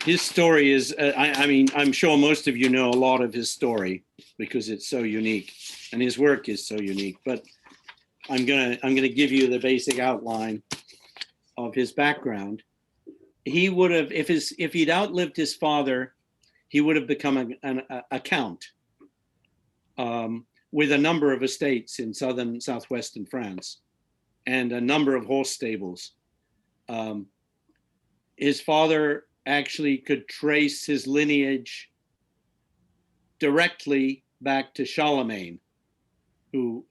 his story is, I mean, I'm sure most of you know a lot of his story because it's so unique and his work is so unique, but I'm gonna give you the basic outline of his background. He would have, if he'd outlived his father, he would have become a count, with a number of estates in southwestern France and a number of horse stables. Um, his father actually could trace his lineage directly back to Charlemagne, who,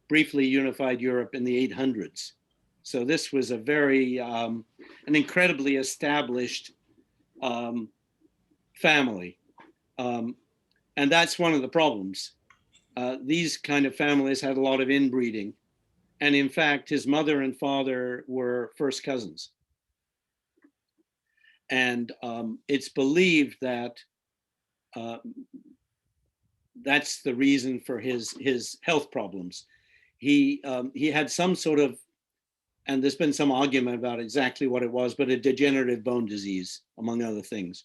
briefly unified Europe in the 800s. So this was an incredibly established um, family. Um, and that's one of the problems. These kind of families had a lot of inbreeding. And in fact, his mother and father were first cousins. And it's believed that uh, that's the reason for his health problems. He had some sort of, and there's been some argument about exactly what it was, but a degenerative bone disease, among other things.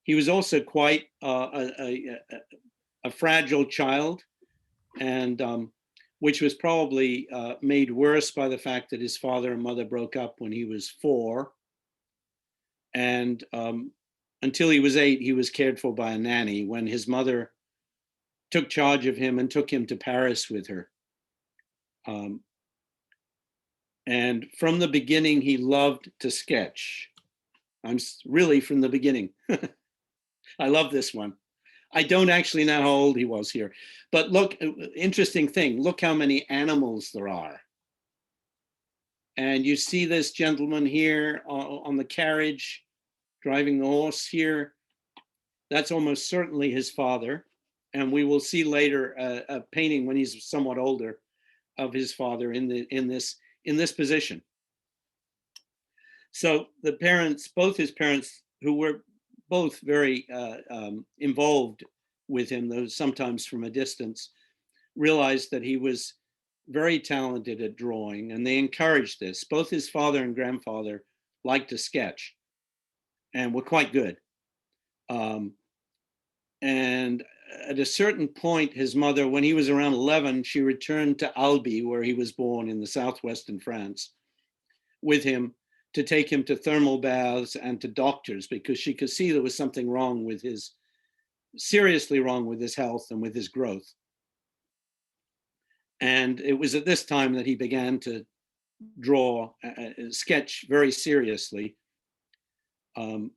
He was also quite a fragile child, and which was probably made worse by the fact that his father and mother broke up when he was 4. And until he was 8, he was cared for by a nanny when his mother took charge of him and took him to Paris with her. And from the beginning, he loved to sketch. I'm really from the beginning. I love this one. I don't actually know how old he was here, but look, interesting thing, look how many animals there are. And you see this gentleman here on the carriage, driving the horse here. That's almost certainly his father. And we will see later a painting when he's somewhat older of his father in this position. So the parents, both his parents, who were both very involved with him, though sometimes from a distance, realized that he was very talented at drawing, and they encouraged this. Both his father and grandfather liked to sketch and were quite good. And at a certain point, his mother, when he was around 11, she returned to Albi, where he was born in the southwestern France, with him to take him to thermal baths and to doctors, because she could see there was something wrong with seriously wrong with his health and with his growth. And it was at this time that he began to draw, sketch very seriously. So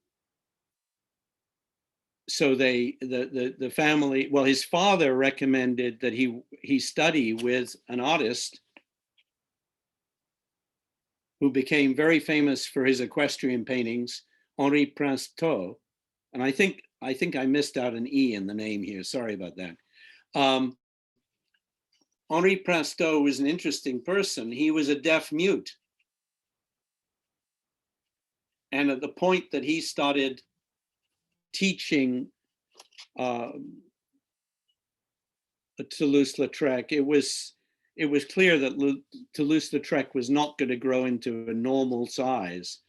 the family, well, his father recommended that he study with an artist who became very famous for his equestrian paintings, Henri Princeteau. And I think I missed out an E in the name here. Sorry about that. Henri Princeteau was an interesting person. He was a deaf mute. And at the point that he started teaching Toulouse Lautrec, it was clear that Toulouse Lautrec was not going to grow into a normal size.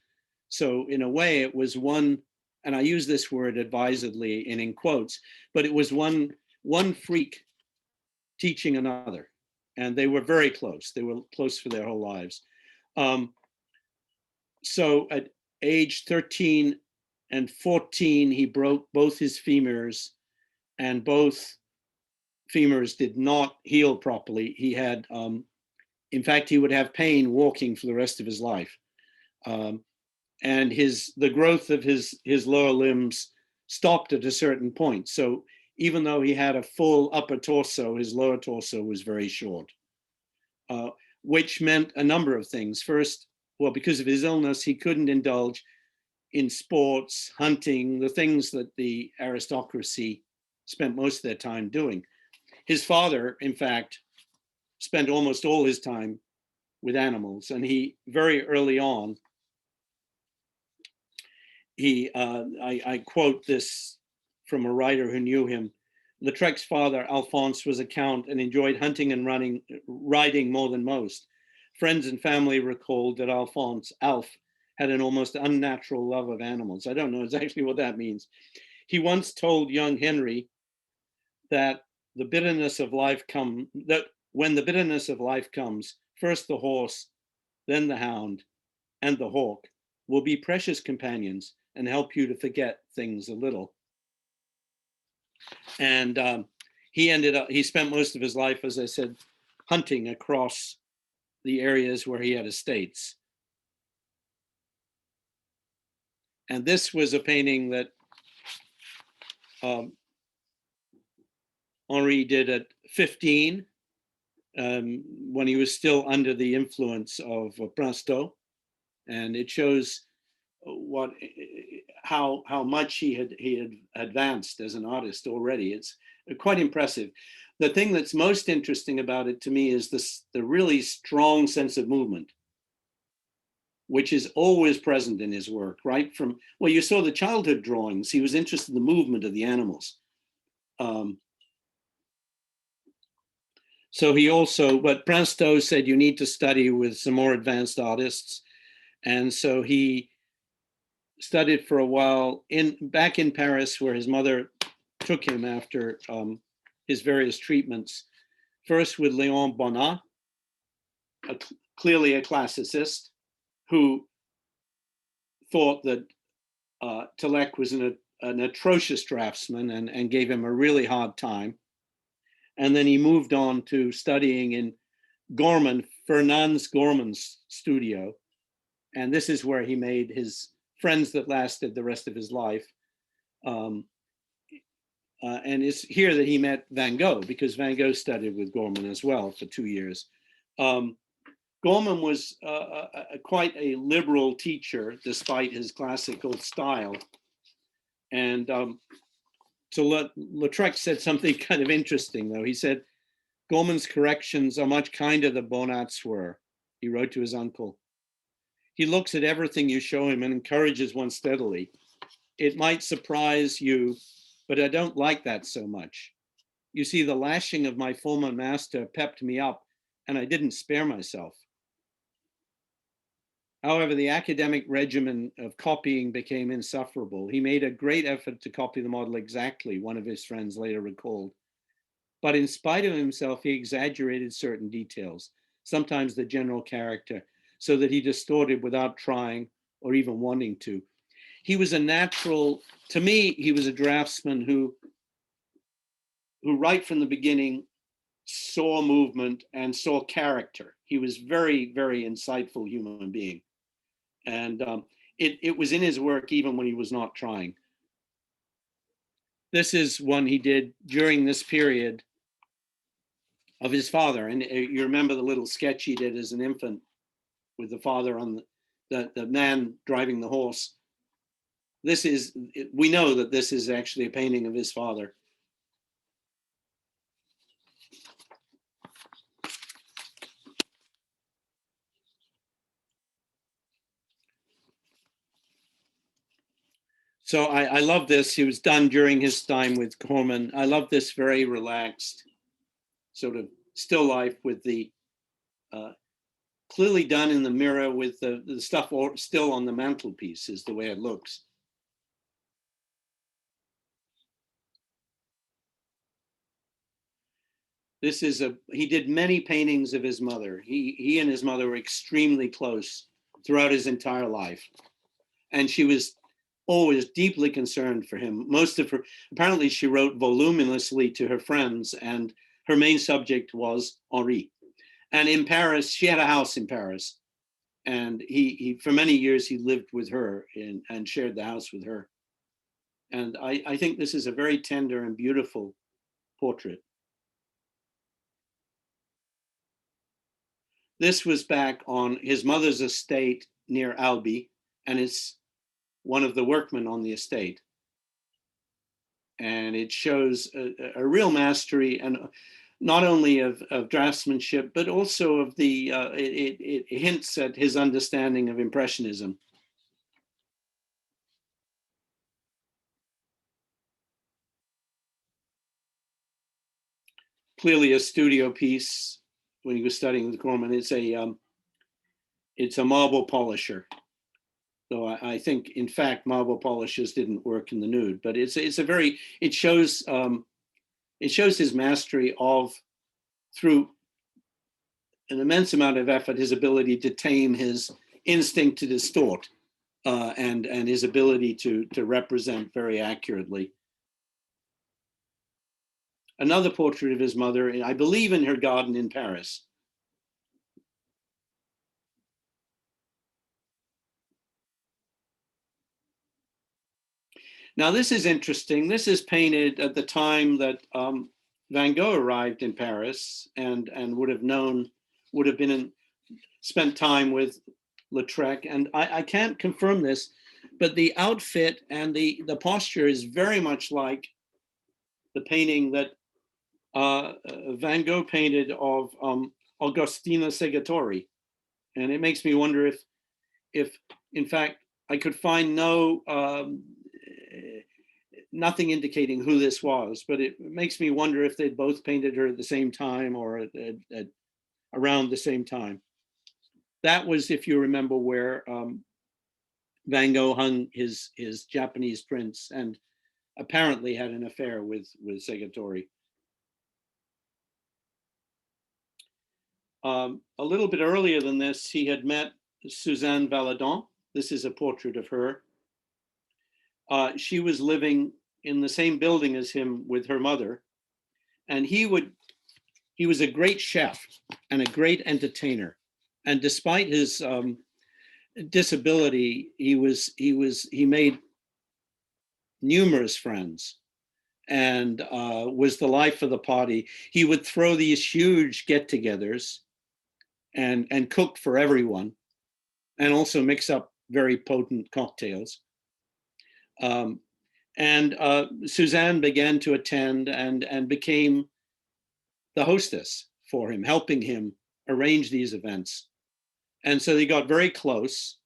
So in a way, it was one, and I use this word advisedly and in quotes, but it was one freak teaching another, and they were very close. They were close for their whole lives. So at age 13 and 14, he broke both his femurs, and both femurs did not heal properly. He had, in fact, he would have pain walking for the rest of his life. And the growth of his lower limbs stopped at a certain point. So even though he had a full upper torso, his lower torso was very short, which meant a number of things. First, well, because of his illness, he couldn't indulge in sports, hunting, the things that the aristocracy spent most of their time doing. His father, in fact, spent almost all his time with animals, and he very early on, I quote this from a writer who knew him. Lautrec's father, Alphonse, was a count and enjoyed hunting and riding more than most. Friends and family recalled that Alf, had an almost unnatural love of animals. I don't know exactly what that means. He once told young Henry that the bitterness of life that when the bitterness of life comes, first the horse, then the hound, and the hawk will be precious companions and help you to forget things a little. And he spent most of his life, as I said, hunting across the areas where he had estates. And this was a painting that Henri did at 15, when he was still under the influence of Princeau. And it shows how much he had advanced as an artist already. It's quite impressive. The thing that's most interesting about it to me is the really strong sense of movement, which is always present in his work, right? From, well, you saw the childhood drawings, he was interested in the movement of the animals. So he also, but Princeau said you need to study with some more advanced artists. And so he studied for a while back in Paris, where his mother took him after his various treatments. First with Léon Bonnat, clearly a classicist, who thought that Lautrec was an atrocious draftsman and gave him a really hard time. And then he moved on to studying in Fernand Gorman's studio. And this is where he made his friends that lasted the rest of his life. And it's here that he met Van Gogh, because Van Gogh studied with Gorman as well for 2 years. Gorman was quite a liberal teacher, despite his classical style. And so Lautrec said something kind of interesting, though. He said, Gorman's corrections are much kinder than Bonnat's were, he wrote to his uncle. He looks at everything you show him and encourages one steadily. It might surprise you, but I don't like that so much. You see, the lashing of my former master pepped me up, and I didn't spare myself. However, the academic regimen of copying became insufferable. He made a great effort to copy the model exactly, one of his friends later recalled. But in spite of himself, he exaggerated certain details, sometimes the general character, so that he distorted without trying or even wanting to. He was a natural, to me, he was a draftsman who right from the beginning saw movement and saw character. He was very, very insightful human being. And it was in his work even when he was not trying. This is one he did during this period of his father. And you remember the little sketch he did as an infant with the father on the man driving the horse. We know that this is actually a painting of his father. So I love this. He was done during his time with Corman. I love this very relaxed sort of still life with the clearly done in the mirror with the stuff still on the mantelpiece is the way it looks. He did many paintings of his mother. He and his mother were extremely close throughout his entire life. And she was always deeply concerned for him. Apparently she wrote voluminously to her friends, and her main subject was Henri. And in Paris, she had a house in Paris. And he for many years, he lived with her and shared the house with her. And I think this is a very tender and beautiful portrait. This was back on his mother's estate near Albi, and it's one of the workmen on the estate. And it shows a real mastery, and not only of draftsmanship, but also of it hints at his understanding of Impressionism. Clearly a studio piece when he was studying with Corman. It's a marble polisher. Though I think, in fact, marble polishes didn't work in the nude. But it's a very, it shows his mastery of, through an immense amount of effort, his ability to tame his instinct to distort, and his ability to represent very accurately. Another portrait of his mother, I believe in her garden in Paris. Now, this is interesting. This is painted at the time that Van Gogh arrived in Paris, and would have spent time with Lautrec. And I can't confirm this, but the outfit and the posture is very much like the painting that Van Gogh painted of Agostina Segatori. And it makes me wonder if in fact, I could find nothing indicating who this was, but it makes me wonder if they'd both painted her at the same time, or at around the same time. That was, if you remember, where Van Gogh hung his Japanese prints, and apparently had an affair with Segatori. A little bit earlier than this, he had met Suzanne Valadon. This is a portrait of her. She was living in the same building as him with her mother, and he was a great chef and a great entertainer. And despite his disability, he made numerous friends, and was the life of the party. He would throw these huge get-togethers and cook for everyone, and also mix up very potent cocktails. And Suzanne began to attend and became the hostess for him, helping him arrange these events. And so they got very close.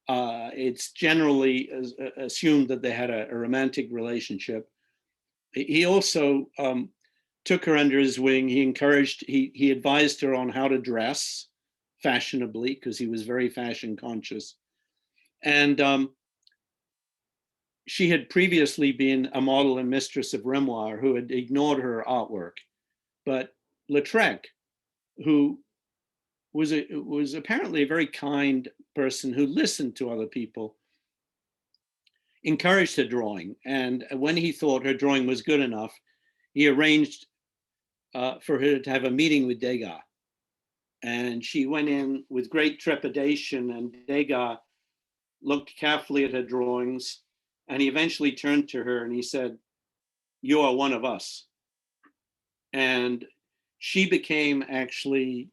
It's generally assumed that they had a romantic relationship. He also took her under his wing. He advised her on how to dress fashionably, because he was very fashion conscious. And she had previously been a model and mistress of Renoir who had ignored her artwork. But Lautrec, who was apparently a very kind person who listened to other people, encouraged her drawing. And when he thought her drawing was good enough, he arranged for her to have a meeting with Degas. And she went in with great trepidation, and Degas looked carefully at her drawings, and he eventually turned to her and he said, "You are one of us." And she became actually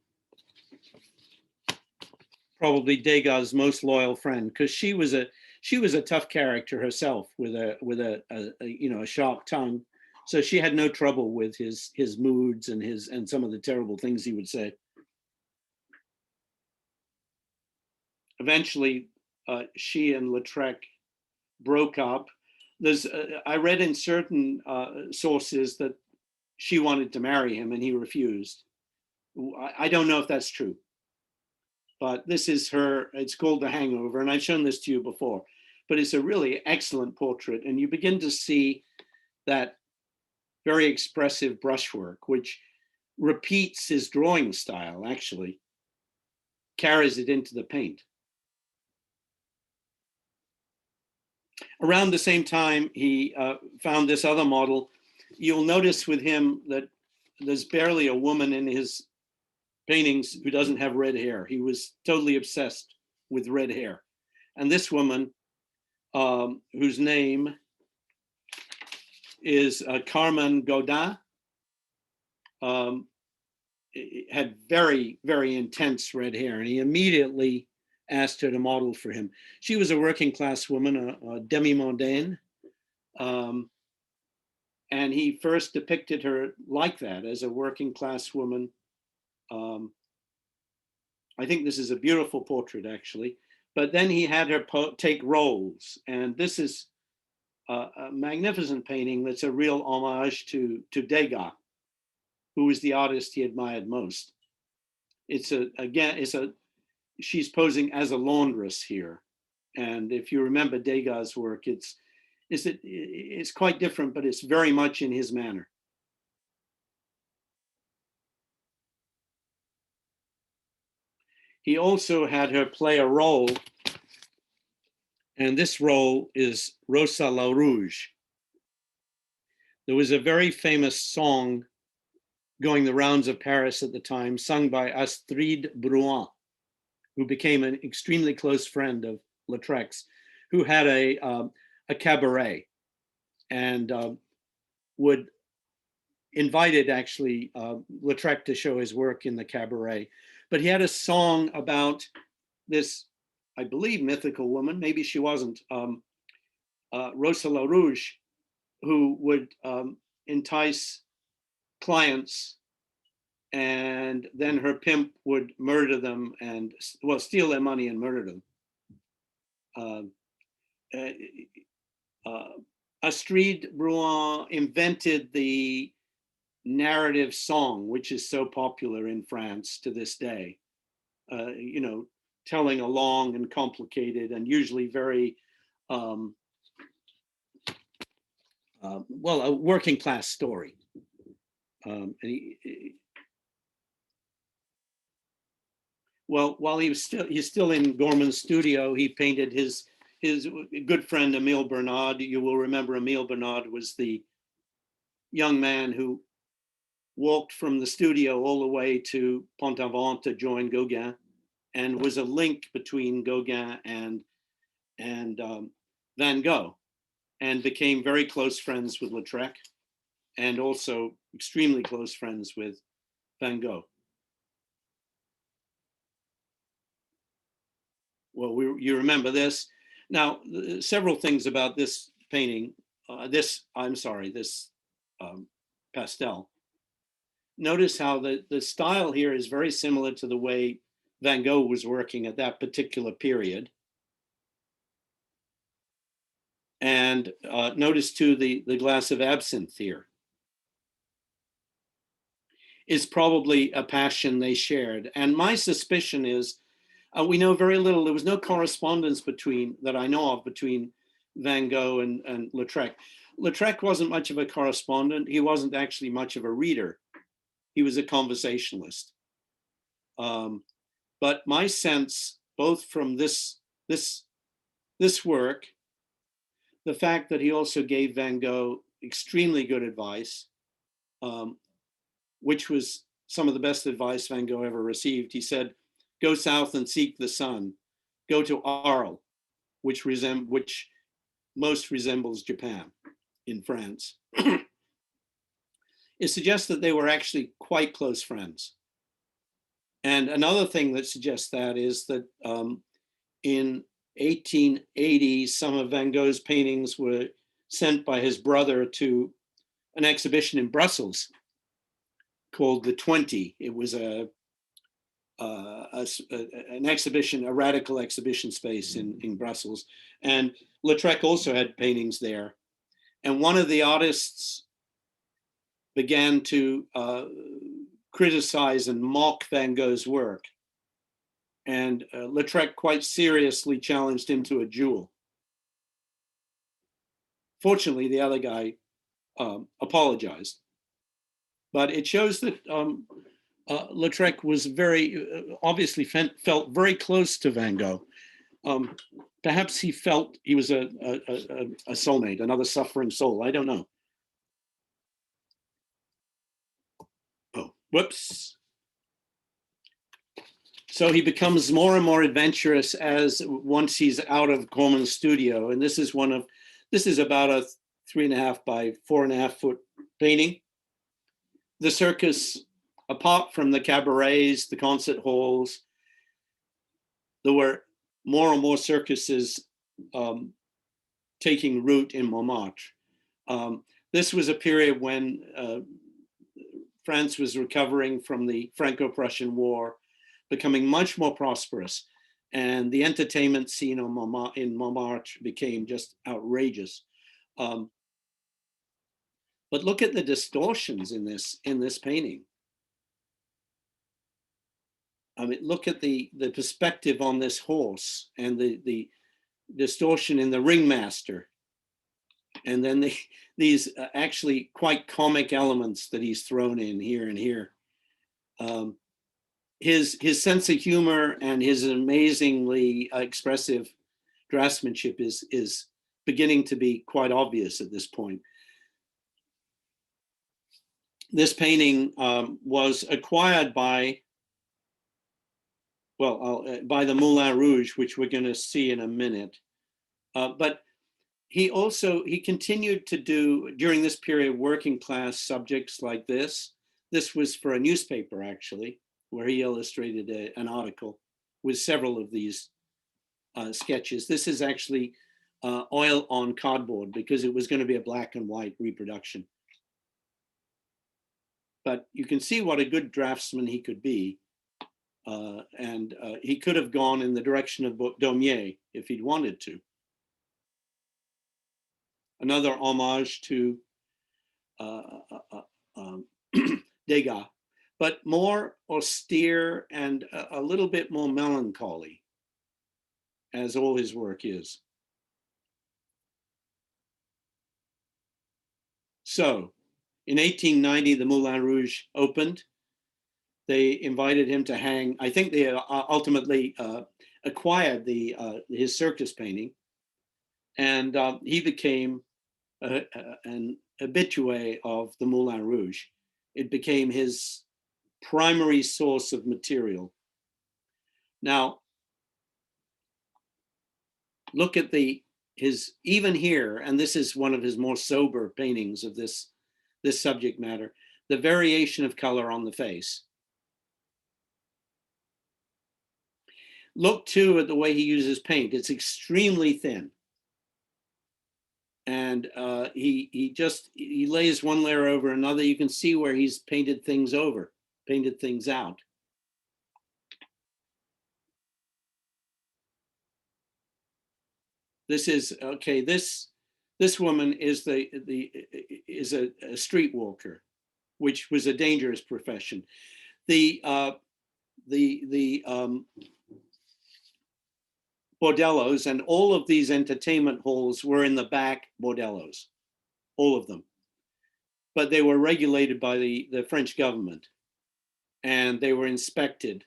probably Degas' most loyal friend, because she was a tough character herself, with a sharp tongue. So she had no trouble with his moods and some of the terrible things he would say. Eventually, she and Lautrec broke up. I read in certain sources that she wanted to marry him and he refused. I don't know if that's true, but this is her. It's called The Hangover, and I've shown this to you before, but it's a really excellent portrait, and you begin to see that very expressive brushwork, which repeats his drawing style, actually carries it into the paint. Around the same time, he found this other model. You'll notice with him that there's barely a woman in his paintings who doesn't have red hair. He was totally obsessed with red hair. And this woman, whose name is Carmen Godin, had very, very intense red hair, and he immediately asked her to model for him. She was a working class woman, a demi-mondaine, and he first depicted her like that, as a working class woman. I think this is a beautiful portrait, actually. But then he had her take roles, and this is a magnificent painting that's a real homage to Degas, who was the artist he admired most. She's posing as a laundress here. And if you remember Degas' work, it's quite different, but it's very much in his manner. He also had her play a role, and this role is Rosa la Rouge. There was a very famous song going the rounds of Paris at the time, sung by Astrid Bruin, who became an extremely close friend of Lautrec's, who had a cabaret and would invited actually Lautrec to show his work in the cabaret. But he had a song about this, I believe, mythical woman, maybe she wasn't, Rosa la Rouge, who would entice clients, and then her pimp would murder them and, well, steal their money and murder them. Astrid Bruin invented the narrative song, which is so popular in France to this day. You know, telling a long and complicated and usually very, well, a working class story. Well, while he's still in Gorman's studio, he painted his good friend Emile Bernard. You will remember Emile Bernard was the young man who walked from the studio all the way to Pont-Aven to join Gauguin, and was a link between Gauguin and Van Gogh, and became very close friends with Lautrec, and also extremely close friends with Van Gogh. Well, you remember this. Now, several things about this painting, this pastel. Notice how the style here is very similar to the way Van Gogh was working at that particular period. And notice too, the glass of absinthe here is probably a passion they shared. And my suspicion is, we know very little. There was no correspondence that I know of between Van Gogh and Lautrec. Lautrec wasn't much of a correspondent. He wasn't actually much of a reader. He was a conversationalist. But my sense, both from this work, the fact that he also gave Van Gogh extremely good advice, which was some of the best advice Van Gogh ever received. He said, "Go south and seek the sun. Go to Arles, which most resembles Japan in France." It suggests that they were actually quite close friends. And another thing that suggests that is that in 1880, some of Van Gogh's paintings were sent by his brother to an exhibition in Brussels called The 20. It was an exhibition, a radical exhibition space in Brussels. And Lautrec also had paintings there. And one of the artists began to criticize and mock Van Gogh's work. And Lautrec quite seriously challenged him to a duel. Fortunately, the other guy apologized. But it shows that Lautrec was obviously felt very close to Van Gogh. Perhaps he felt he was a soulmate, another suffering soul. I don't know. Oh, whoops. So he becomes more and more adventurous once he's out of Gorman's studio. And this is about a 3.5 by 4.5 foot painting. The circus, apart from the cabarets, the concert halls, there were more and more circuses taking root in Montmartre. This was a period when France was recovering from the Franco-Prussian War, becoming much more prosperous. And the entertainment scene in Montmartre became just outrageous. But look at the distortions in this painting. I mean, look at the perspective on this horse and the distortion in the ringmaster. And then these actually quite comic elements that he's thrown in here and here. His sense of humor and his amazingly expressive draftsmanship is beginning to be quite obvious at this point. This painting was acquired by, by the Moulin Rouge, which we're going to see in a minute. But he continued to do, during this period, working class subjects like this. This was for a newspaper, actually, where he illustrated an article with several of these sketches. This is actually oil on cardboard because it was going to be a black and white reproduction. But you can see what a good draftsman he could be. And he could have gone in the direction of Daumier if he'd wanted to. Another homage to Degas, but more austere and a little bit more melancholy, as all his work is. So, in 1890, the Moulin Rouge opened. They invited him to hang. I think they ultimately acquired his circus painting, and he became an habitué of the Moulin Rouge. It became his primary source of material. Now, look at even here, and this is one of his more sober paintings of this subject matter, the variation of color on the face. Look too at the way he uses paint. It's extremely thin. And he lays one layer over another. You can see where he's painted things out. This is okay. This woman is a street walker, which was a dangerous profession. The bordellos and all of these entertainment halls were in the back bordellos, all of them. But they were regulated by the French government, and they were inspected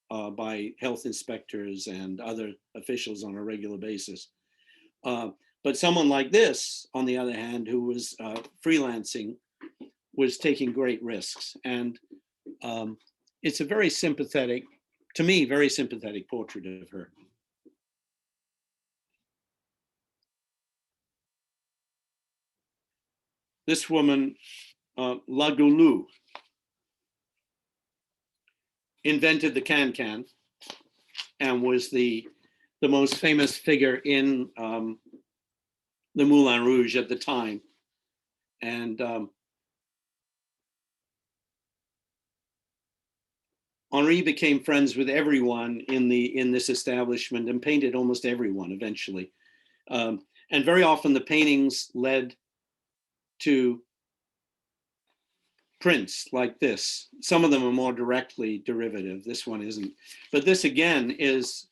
by health inspectors and other officials on a regular basis. But someone like this, on the other hand, who was freelancing, was taking great risks. And it's a very sympathetic, to me, very sympathetic portrait of her. This woman, Lagoulou, invented the can-can and was the most famous figure in the Moulin Rouge at the time. And Henri became friends with everyone in this establishment and painted almost everyone eventually. And very often the paintings led to prints like this. Some of them are more directly derivative. This one isn't. But this again is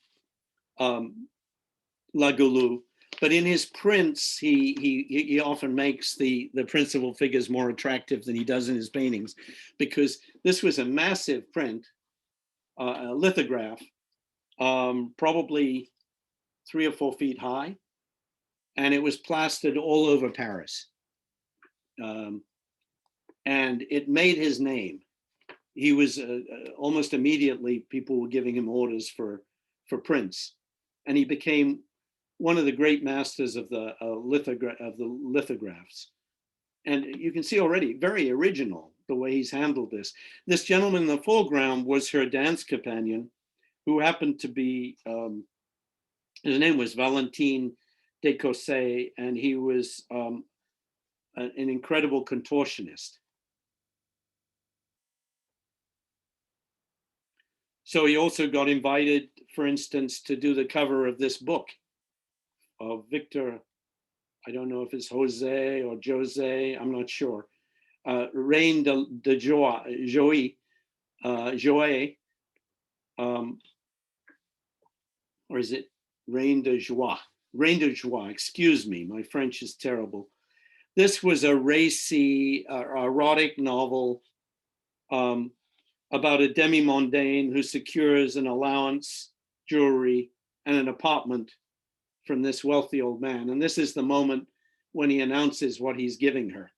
Lagoulou. But in his prints, he often makes the principal figures more attractive than he does in his paintings, because this was a massive print, a lithograph, probably 3 or 4 feet high, and it was plastered all over Paris. And it made his name. He was almost immediately, people were giving him orders for prints, and he became one of the great masters of the lithographs. And you can see already, very original, the way he's handled this. This gentleman in the foreground was her dance companion, who happened to be, his name was Valentine Descossets, and he was an incredible contortionist. So he also got invited, for instance, to do the cover of this book of Victor, I don't know if it's Jose or Jose, I'm not sure. Reine de Joie, or is it Reine de Joie? Reine de Joie, excuse me, my French is terrible. This was a racy, erotic novel about a demi-mondaine who secures an allowance, jewelry, and an apartment from this wealthy old man. And this is the moment when he announces what he's giving her.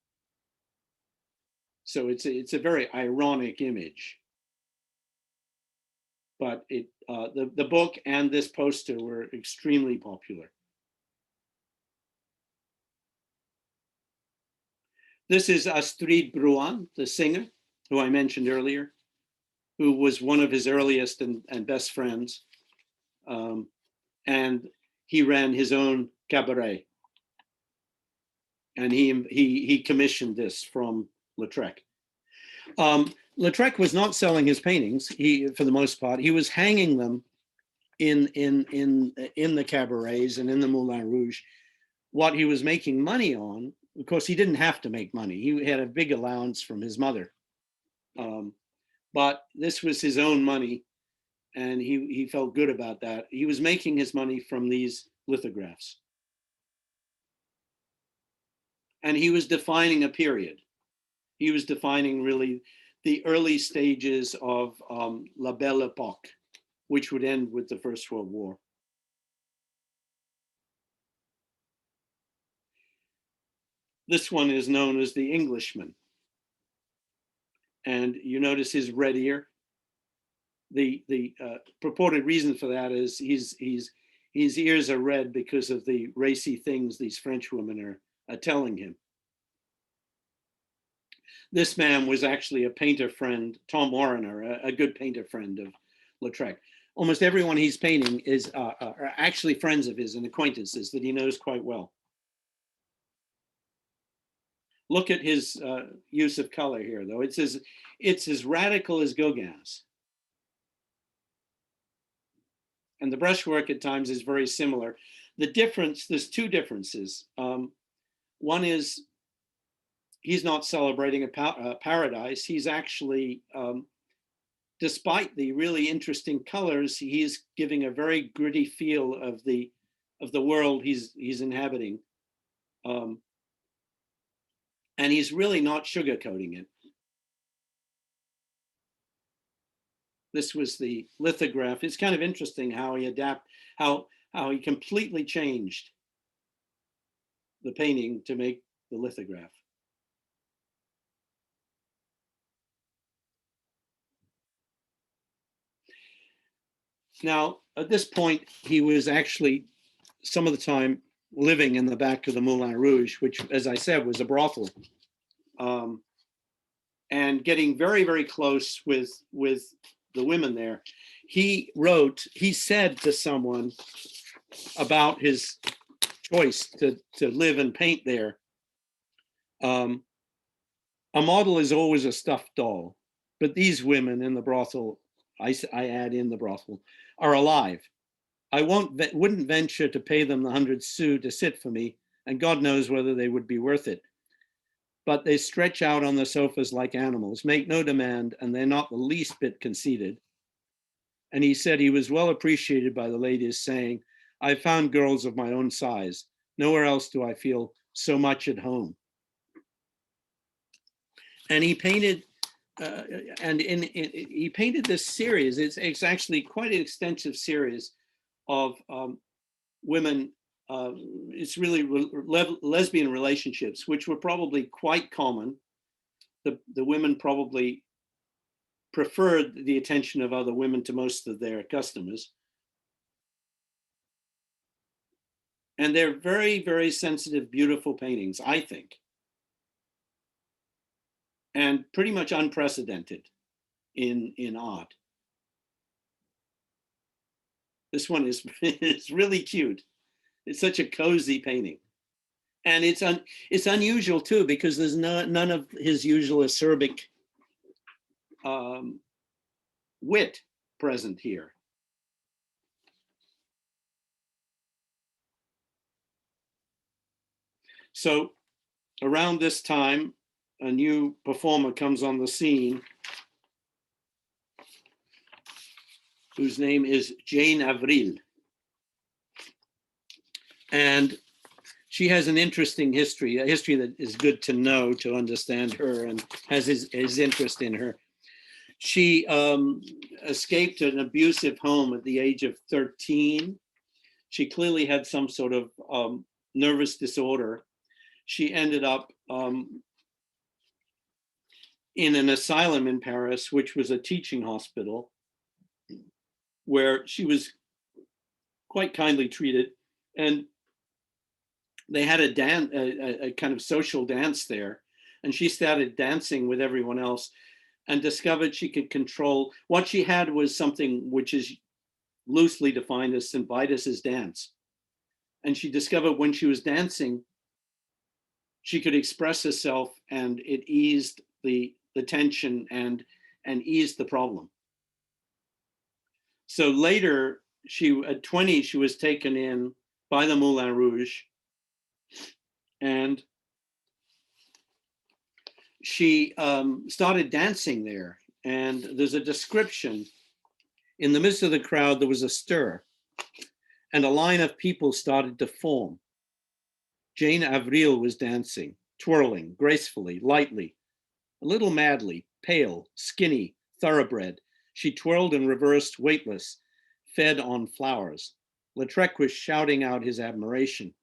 So it's a very ironic image. But the book and this poster were extremely popular. This is Astrid Bruin, the singer, who I mentioned earlier, who was one of his earliest and best friends. And he ran his own cabaret. And he commissioned this from Lautrec. Lautrec was not selling his paintings. For the most part, he was hanging them in the cabarets and in the Moulin Rouge. What he was making money on, of course, he didn't have to make money. He had a big allowance from his mother, but this was his own money, and he felt good about that. He was making his money from these lithographs, and he was defining a period. He was defining really the early stages of La Belle Époque, which would end with the First World War. This one is known as the Englishman. And you notice his red ear. The purported reason for that is his ears are red because of the racy things these French women are telling him. This man was actually a painter friend, Tom Warrener, a good painter friend of Lautrec. Almost everyone he's painting are actually friends of his and acquaintances that he knows quite well. Look at his use of color here, though. It's as radical as Gauguin's. And the brushwork at times is very similar. The difference, there's two differences. One is he's not celebrating a paradise. He's actually, despite the really interesting colors, he's giving a very gritty feel of the world he's inhabiting. And he's really not sugarcoating it. This was the lithograph. It's kind of interesting how he how he completely changed the painting to make the lithograph. Now, at this point, he was actually some of the time living in the back of the Moulin Rouge, which, as I said, was a brothel, and getting very, very close with the women there. He said to someone about his choice to live and paint there, a model is always a stuffed doll, but these women in the brothel, I add in the brothel, are alive. I wouldn't venture to pay them the 100 sous to sit for me, and God knows whether they would be worth it. But they stretch out on the sofas like animals, make no demand, and they're not the least bit conceited. And he said he was well appreciated by the ladies, saying, I found girls of my own size. Nowhere else do I feel so much at home. And he painted, he painted this series. It's actually quite an extensive series of women. It's really lesbian relationships, which were probably quite common. The women probably preferred the attention of other women to most of their customers. And they're very, very sensitive, beautiful paintings, I think. And pretty much unprecedented in art. This one is really cute. It's such a cozy painting. And it's unusual too, because there's none of his usual acerbic wit present here. So around this time, a new performer comes on the scene whose name is Jane Avril. And she has an interesting history, a history that is good to know to understand her, and has his interest in her. She escaped an abusive home at the age of 13. She clearly had some sort of nervous disorder. She ended up in an asylum in Paris, which was a teaching hospital, where she was quite kindly treated. And they had a kind of social dance there. And she started dancing with everyone else and discovered she could control. What she had was something which is loosely defined as St. Vitus's dance. And she discovered when she was dancing, she could express herself, and it eased the tension and eased the problem. So later, at 20, she was taken in by the Moulin Rouge, and she started dancing there. And there's a description: in the midst of the crowd, there was a stir, and a line of people started to form. Jane Avril was dancing, twirling gracefully, lightly, a little madly, pale, skinny, thoroughbred. She twirled and reversed, weightless, fed on flowers. Lautrec was shouting out his admiration.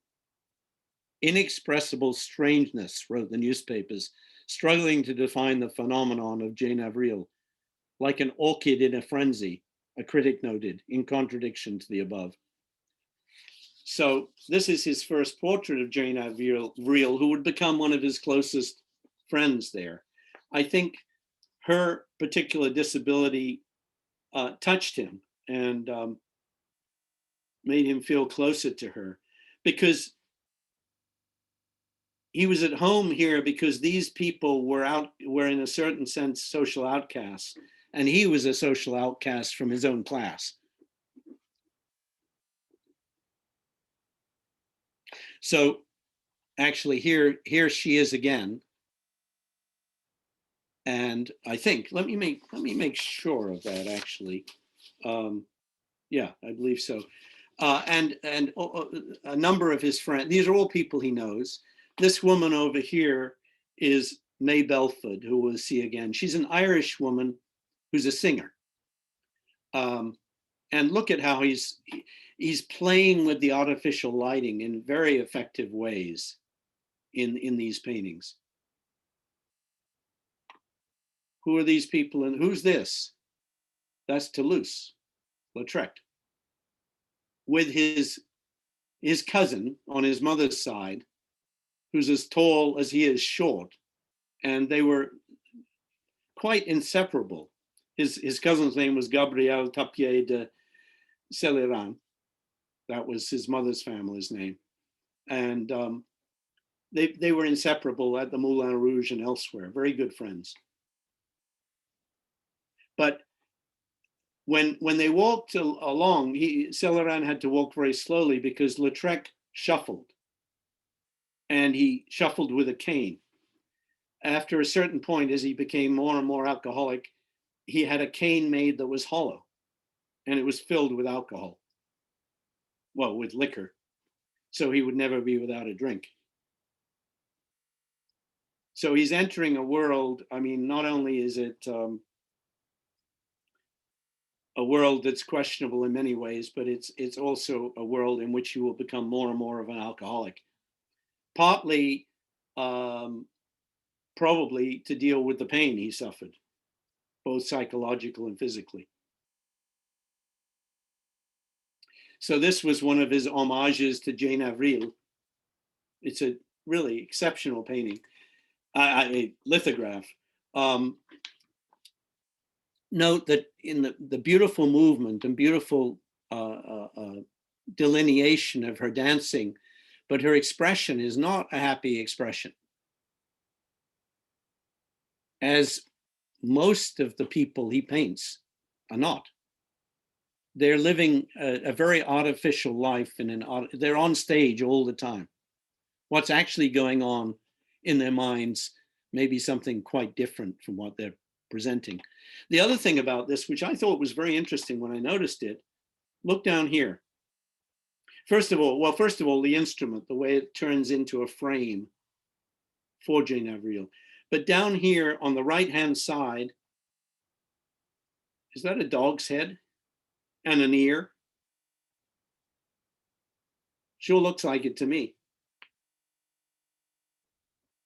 Inexpressible strangeness, wrote the newspapers, struggling to define the phenomenon of Jane Avril. Like an orchid in a frenzy, a critic noted, in contradiction to the above. So this is his first portrait of Jane Avril, who would become one of his closest friends there. I think her particular disability touched him and made him feel closer to her, because he was at home here because these people were in a certain sense social outcasts, and he was a social outcast from his own class. So actually here she is again. And I think, let me make sure of that actually. Yeah, I believe so. And a number of his friends, these are all people he knows. This woman over here is May Belford, who we'll see again. She's an Irish woman who's a singer. And look at how he's playing with the artificial lighting in very effective ways in these paintings. Who are these people and who's this? That's Toulouse Lautrec, with his cousin on his mother's side, who's as tall as he is short. And they were quite inseparable. His cousin's name was Gabriel Tapier de Celeran. That was his mother's family's name. And they were inseparable at the Moulin Rouge and elsewhere, very good friends. But when they walked along, Celeran had to walk very slowly because Lautrec shuffled. And he shuffled with a cane. After a certain point, as he became more and more alcoholic, he had a cane made that was hollow, and it was filled with alcohol. Well, with liquor. So he would never be without a drink. So he's entering a world, I mean, not only is it a world that's questionable in many ways, but it's also a world in which he will become more and more of an alcoholic. Partly, probably to deal with the pain he suffered, both psychological and physically. So this was one of his homages to Jane Avril. It's a really exceptional painting, a lithograph. Note that in the beautiful movement and beautiful delineation of her dancing, but her expression is not a happy expression. As most of the people he paints are not. They're living a very artificial life, and they're on stage all the time. What's actually going on in their minds may be something quite different from what they're presenting. The other thing about this, which I thought was very interesting when I noticed it, look down here. First of all, the instrument, the way it turns into a frame for Jane Avril. But down here on the right-hand side, is that a dog's head and an ear? Sure looks like it to me.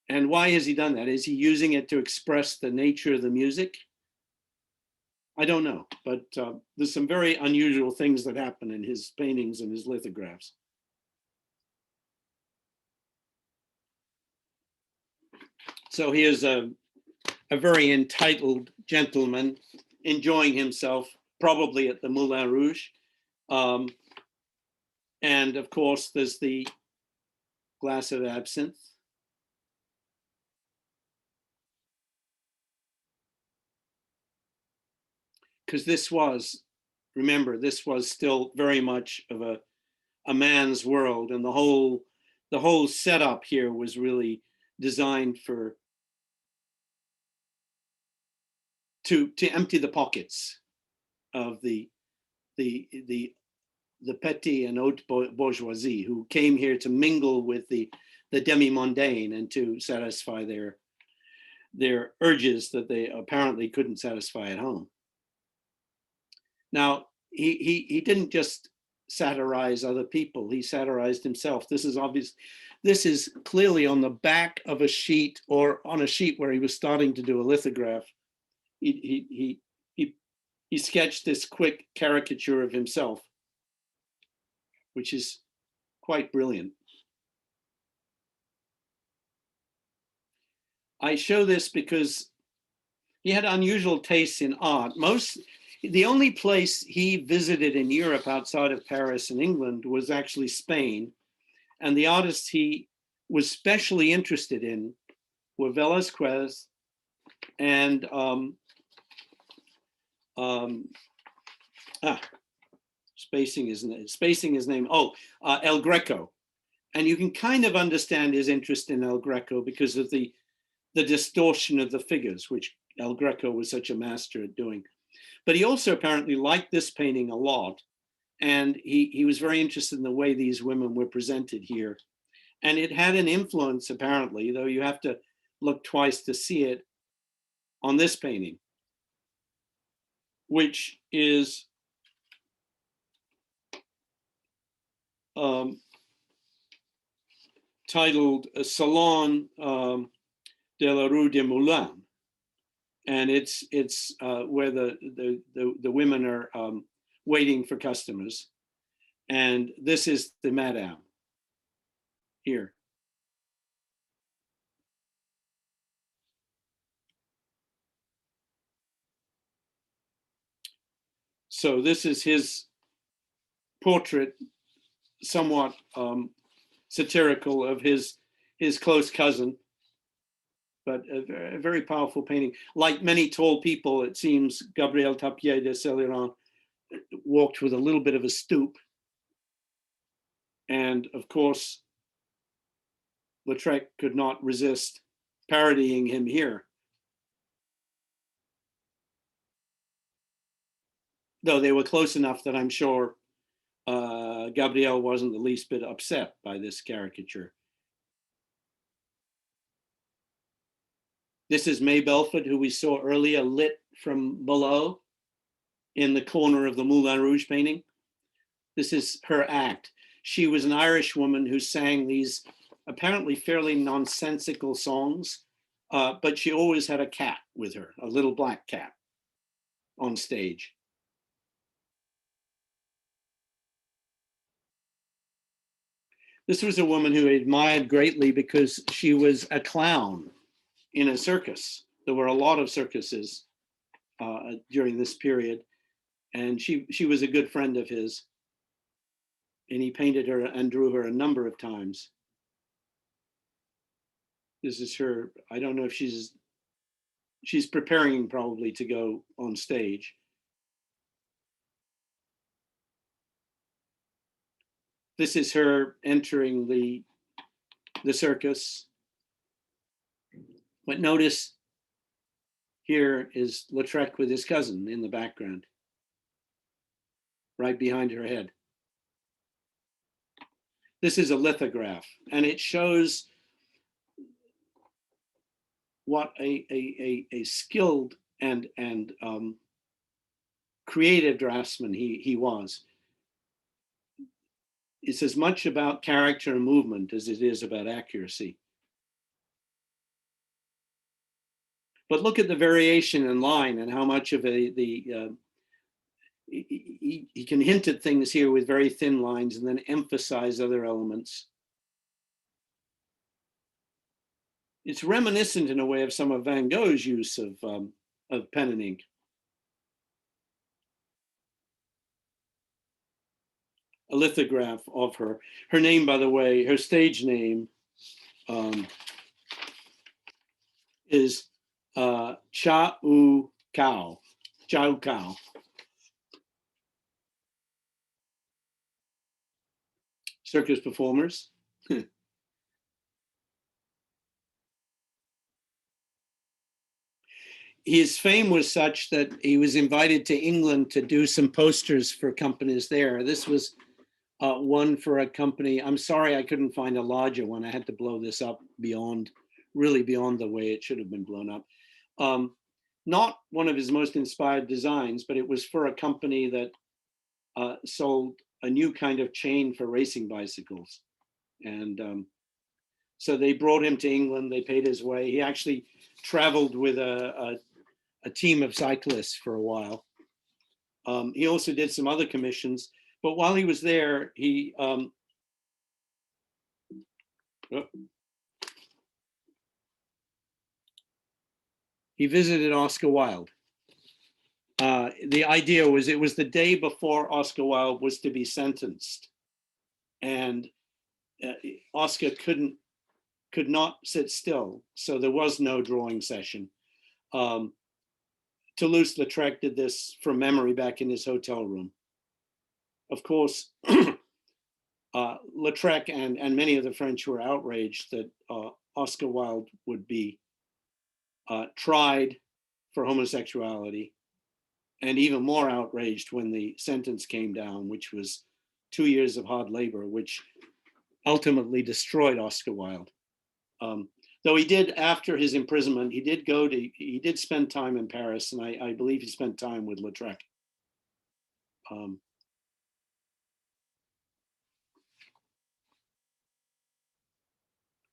And why has he done that? Is he using it to express the nature of the music? I don't know, but there's some very unusual things that happen in his paintings and his lithographs. So here's a very entitled gentleman enjoying himself, probably at the Moulin Rouge. And of course, there's the glass of absinthe. Because this was, remember, this was still very much of a man's world, and the whole setup here was really designed for to empty the pockets of the petty and haute bourgeoisie who came here to mingle with the demi-mondaine and to satisfy their urges that they apparently couldn't satisfy at home. Now, he didn't just satirize other people, he satirized himself. This is obvious. This is clearly on the back of a sheet, or on a sheet where he was starting to do a lithograph. He sketched this quick caricature of himself, which is quite brilliant. I show this because he had unusual tastes in art. The only place he visited in Europe outside of Paris and England was actually Spain. And the artists he was specially interested in were Velázquez and spacing his name. El Greco. And you can kind of understand his interest in El Greco because of the distortion of the figures, which El Greco was such a master at doing. But he also apparently liked this painting a lot. And he was very interested in the way these women were presented here. And it had an influence, apparently, though you have to look twice to see it, on this painting, which is titled Salon de la Rue des Moulins. And it's where the women are waiting for customers. And this is the Madame here. So this is his portrait, somewhat satirical, of his close cousin, but a very powerful painting. Like many tall people, it seems Gabriel Tapier de Céliron walked with a little bit of a stoop. And of course, Lautrec could not resist parodying him here. Though they were close enough that I'm sure Gabriel wasn't the least bit upset by this caricature. This is May Belford, who we saw earlier, lit from below in the corner of the Moulin Rouge painting. This is her act. She was an Irish woman who sang these apparently fairly nonsensical songs, but she always had a cat with her, a little black cat on stage. This was a woman who I admired greatly because she was a clown in a circus. There were a lot of circuses during this period, and she was a good friend of his. And he painted her and drew her a number of times. This is her. I don't know if she's preparing probably to go on stage. This is her entering the circus. But notice here is Lautrec with his cousin in the background, right behind her head. This is a lithograph, and it shows what a skilled and creative draftsman he was. It's as much about character and movement as it is about accuracy. But look at the variation in line and how much of he can hint at things here with very thin lines and then emphasize other elements. It's reminiscent in a way of some of Van Gogh's use of pen and ink. A lithograph of her. Her name, by the way, her stage name is Chau Cao. Chau Cao. Circus performers. His fame was such that he was invited to England to do some posters for companies there. This was one for a company. I'm sorry I couldn't find a larger one. I had to blow this up really beyond the way it should have been blown up. Not one of his most inspired designs, but it was for a company that sold a new kind of chain for racing bicycles. And so they brought him to England. They paid his way. He actually traveled with a team of cyclists for a while. He also did some other commissions, but while he was there, he visited Oscar Wilde. The idea was it was the day before Oscar Wilde was to be sentenced, and Oscar could not sit still, so there was no drawing session. Toulouse Lautrec did this from memory back in his hotel room. Of course, Lautrec and many of the French were outraged that Oscar Wilde would be tried for homosexuality, and even more outraged when the sentence came down, which was 2 years of hard labor, which ultimately destroyed Oscar Wilde. Though he did, after his imprisonment, he did spend time in Paris, and I believe he spent time with Lautrec.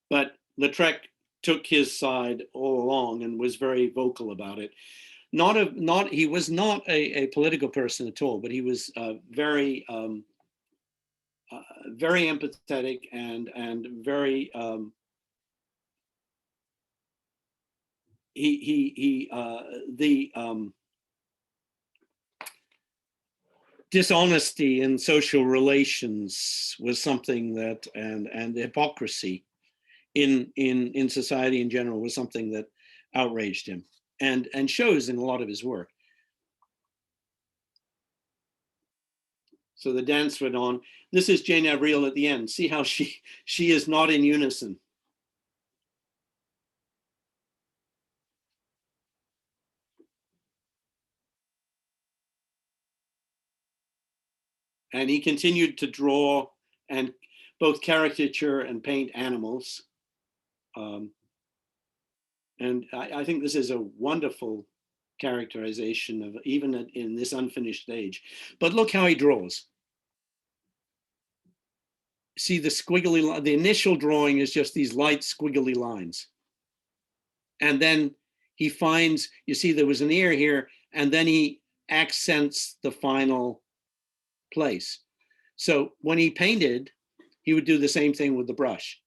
But Lautrec took his side all along and was very vocal about it. He was not a political person at all, but he was very empathetic and very dishonesty in social relations was something that, and the hypocrisy in society in general was something that outraged him, and shows in a lot of his work. So the dance went on. This is Jane Avril at the end. See how she is not in unison. And he continued to draw and both caricature and paint animals. And I think this is a wonderful characterization of even in this unfinished stage. But look how he draws. See the squiggly, the initial drawing is just these light squiggly lines. And then he finds, you see there was an ear here, and then he accents the final place. So when he painted, he would do the same thing with the brush.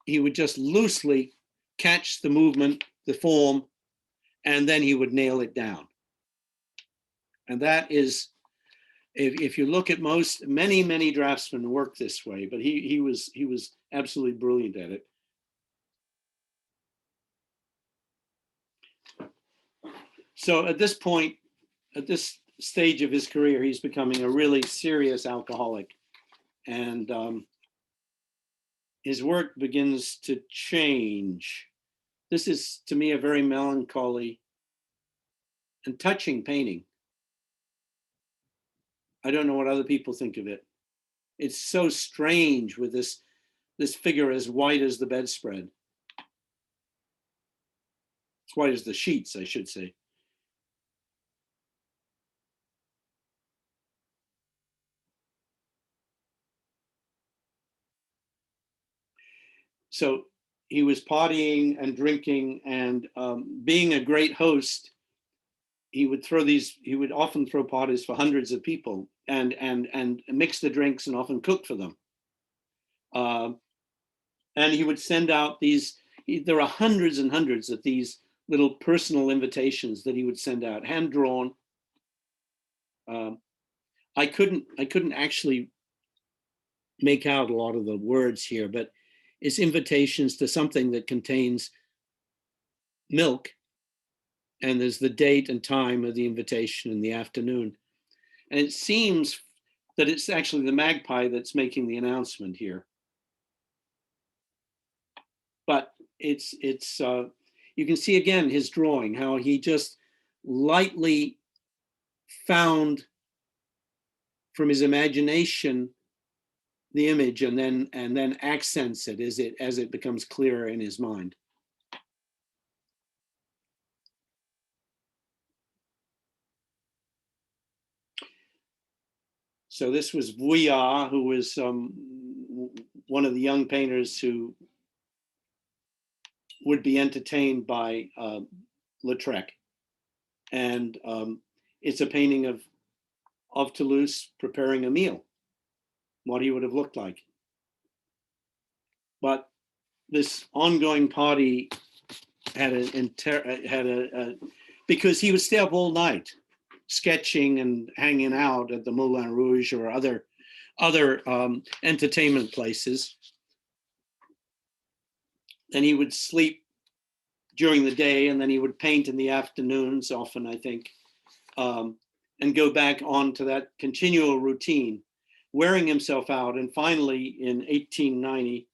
He would just loosely catch the movement, the form, and then he would nail it down. And that is, if you look at many draftsmen work this way, but he was absolutely brilliant at it. So at this point, at this stage of his career, he's becoming a really serious alcoholic, and his work begins to change. This is, to me, a very melancholy and touching painting. I don't know what other people think of it, It's so strange with this figure as white as the bedspread. As white as the sheets, I should say. So he was partying and drinking and being a great host. He would often throw parties for hundreds of people and mix the drinks and often cook for them. And he would send out there are hundreds and hundreds of these little personal invitations that he would send out, hand drawn. I couldn't actually make out a lot of the words here, but it's invitations to something that contains milk, and there's the date and time of the invitation in the afternoon. And it seems that it's actually the magpie that's making the announcement here. But it's you can see again his drawing, how he just lightly found from his imagination the image and then accents it as it becomes clearer in his mind. So this was Vuillard, who was one of the young painters who would be entertained by Lautrec. And it's a painting of Toulouse preparing a meal, what he would have looked like. But this ongoing party had because he would stay up all night sketching and hanging out at the Moulin Rouge or other entertainment places. Then he would sleep during the day, and then he would paint in the afternoons often, I think, and go back on to that continual routine, wearing himself out. And finally, in 1890,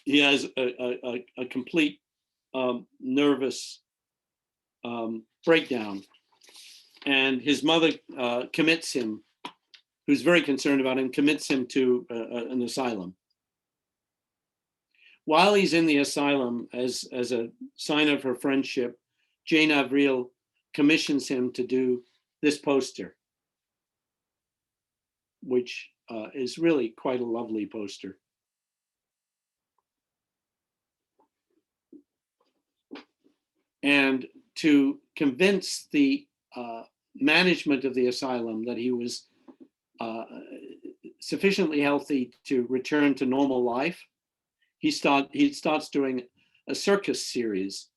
he has a complete nervous breakdown. And his mother commits him, who's very concerned about him, commits him to an asylum. While he's in the asylum, as a sign of her friendship, Jane Avril commissions him to do this poster, which is really quite a lovely poster. And to convince the management of the asylum that he was sufficiently healthy to return to normal life, he starts doing a circus series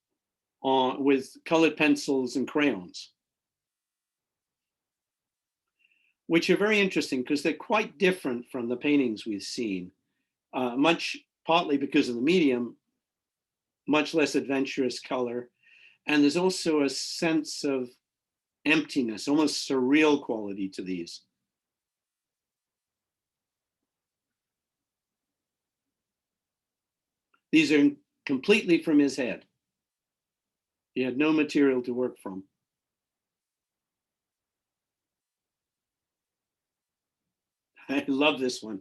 with colored pencils and crayons, which are very interesting because they're quite different from the paintings we've seen, partly because of the medium, much less adventurous color. And there's also a sense of emptiness, almost surreal quality to these. These are completely from his head. He had no material to work from. I love this one.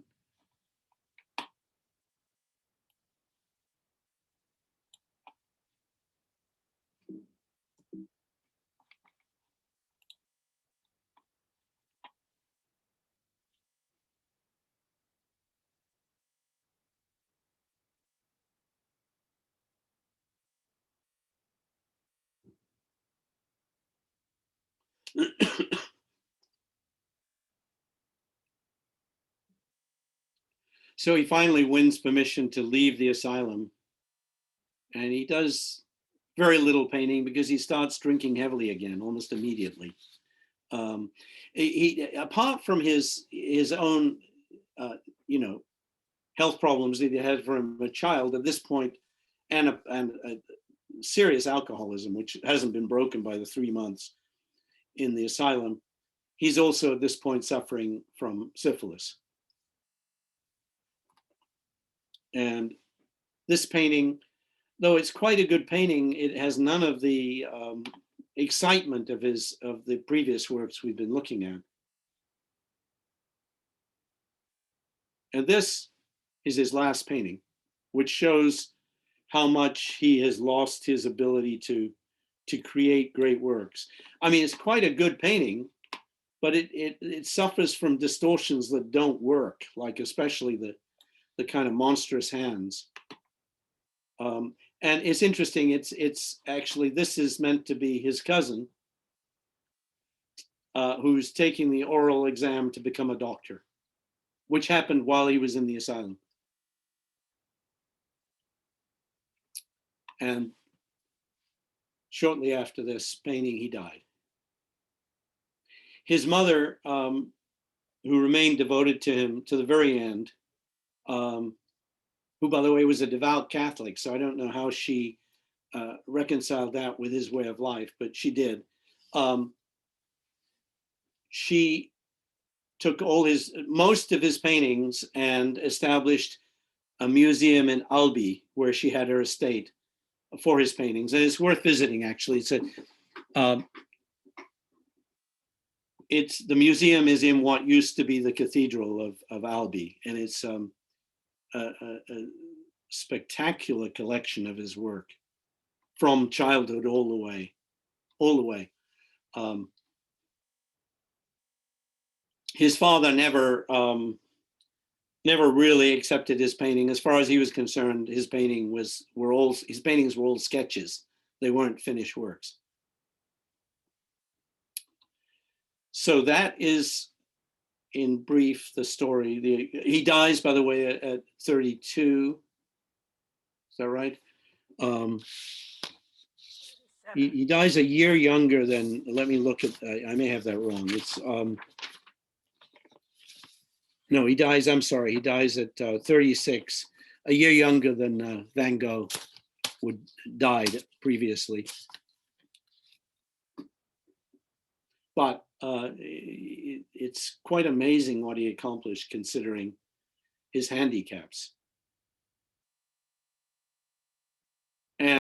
So he finally wins permission to leave the asylum, and he does very little painting because he starts drinking heavily again almost immediately. He apart from his own health problems that he had from a child at this point, and a serious alcoholism which hasn't been broken by the 3 months in the asylum, he's also at this point suffering from syphilis. And this painting, though it's quite a good painting, it has none of the excitement of the previous works we've been looking at. And this is his last painting, which shows how much he has lost his ability to create great works. I mean, it's quite a good painting, but it suffers from distortions that don't work, like especially the kind of monstrous hands. And it's interesting. It's actually, this is meant to be his cousin, who's taking the oral exam to become a doctor, which happened while he was in the asylum. And shortly after this painting, he died. His mother, who remained devoted to him to the very end, who, by the way, was a devout Catholic, so I don't know how she reconciled that with his way of life, but she did. She took most of his paintings and established a museum in Albi, where she had her estate, for his paintings, and it's worth visiting. Actually, the museum is in what used to be the cathedral of Albi, and it's a spectacular collection of his work from childhood all the way. His father never really accepted his painting. As far as he was concerned, his paintings were all sketches. They weren't finished works. So that is, in brief, the story. He dies, by the way, at 32. Is that right? He dies a year younger than, let me look at, I may have that wrong. It's, no, he dies, I'm sorry, he dies at 36, a year younger than Van Gogh died previously. But it's quite amazing what he accomplished considering his handicaps.